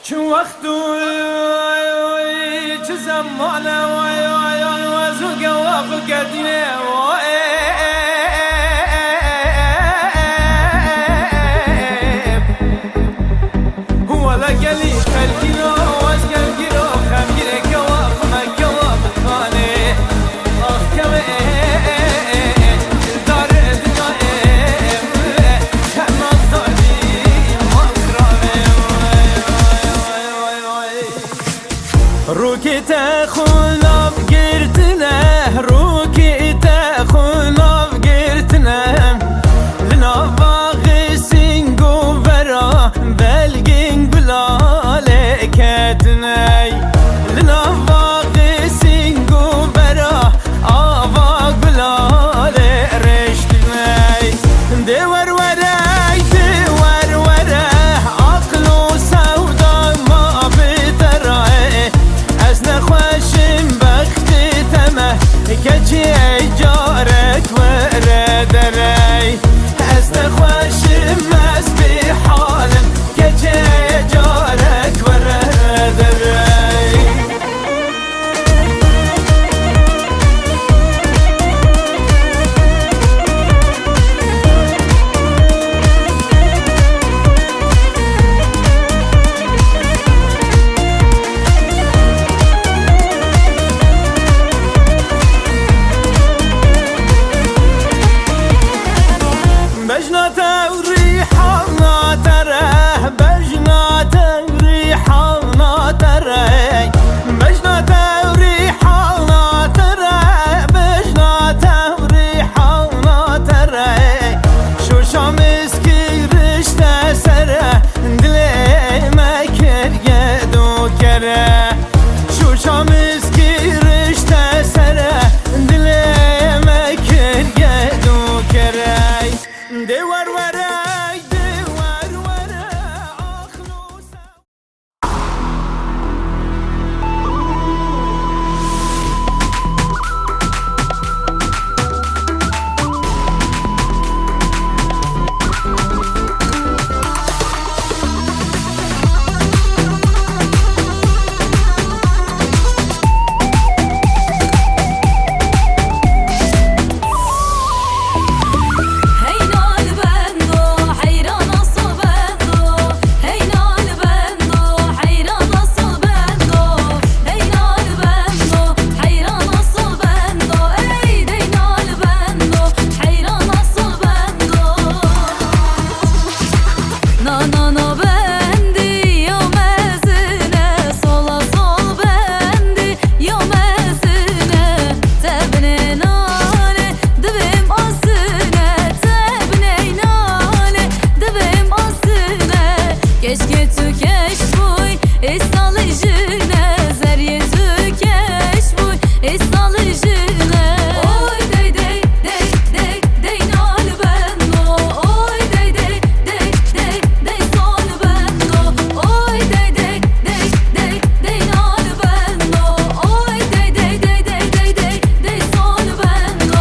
چون وقت چه زمانه و زوگه و قدینه ولا قلي خلقنا واسقل قلو خمجر كواب مكواب خاني اخ كمان دار دنيا كم الظالم روكي تخلف قرتنا روكي تخلف قرتنا لنا باغي سنقو برا بلقين بلالي كدناي لنا باغي سنقو برا آباق بلالي رشتناي دور وراي دور وراه عقل وسودا ما بدراه از نخوشم keş buy İstalı jine Zerye tu keş buy İstalı jine Oy dey dey dey dey dey nal bendo Oy dey dey dey dey dey sol bendo Oy dey dey dey dey dey nal bendo Oy dey dey dey dey dey dey dey sol bendo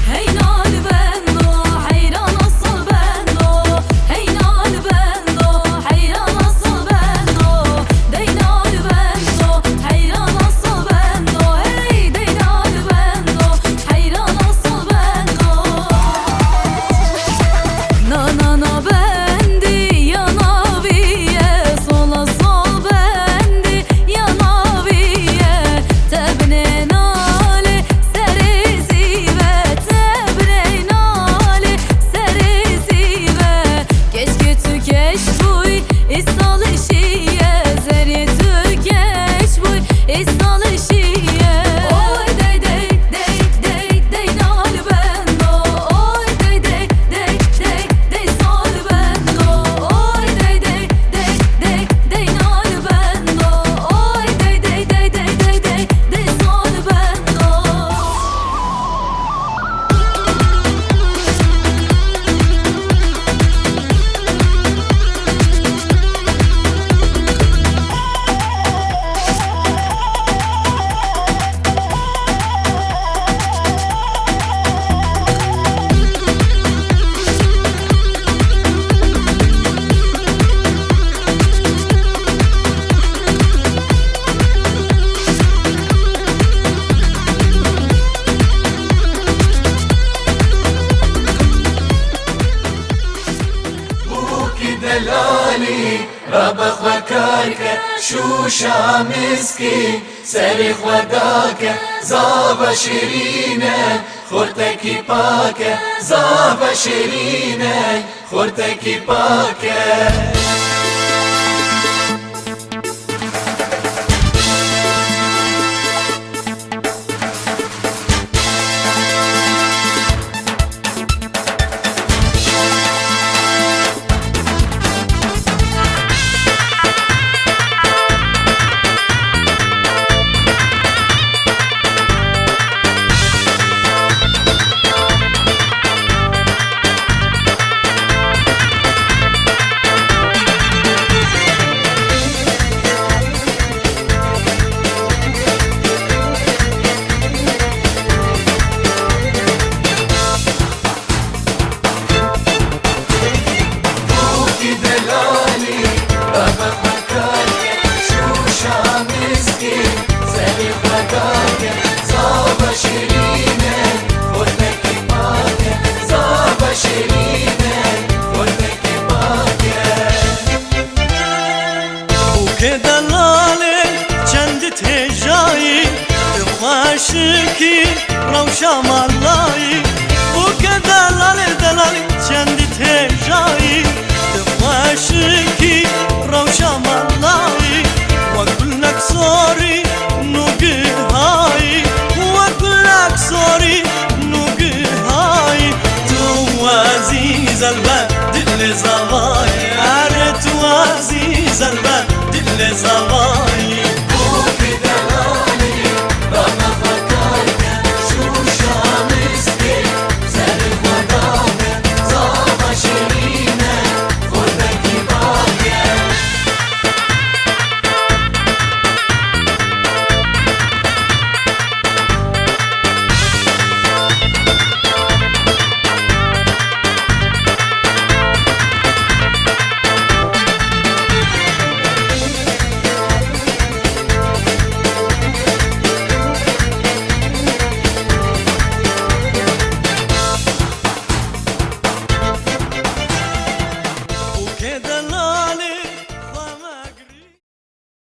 Hey nal bendo hayran asıl bendo Hey nal bendo hayran asıl bendo Dey nal bendo hayran asıl bendo Hey dey nal bendo hayran asıl bendo Na na na bendi yanaviye Sola sol bendi yanaviye Tebne nale serisive Tebne nale serisive Keşke tükeş buy İstalışiye Zerye tükeş buy İstalışiye Oy dey dey dey dey dey nal bendo Oy dey dey dey dey dey sol bendo Oy dey dey dey dey dey nal bendo Oy dey dey dey dey dey dey dey sol bendo بوكي دلالي ربخ وكارك شوشة مسكين سريخ وداك زابا شيرينة خورتكي باكة زابا شيرينة خورتكي باكة بوكي دلالي ربخ وكارك شوشة مسكين سريخ وداك زابا شيرينة خورتكي باكة زابا شيرينة خورتكي باكة بوك دلالي چند تجایی خوشکی روشا مالایی بوک دلالي دلالي چند تجایی خوشکی روشا مالایی وكلك صوري نوگه هایی وكلك صوري نوگه هایی تو عزیز البه دل زوای تو عزیز البه دل زوای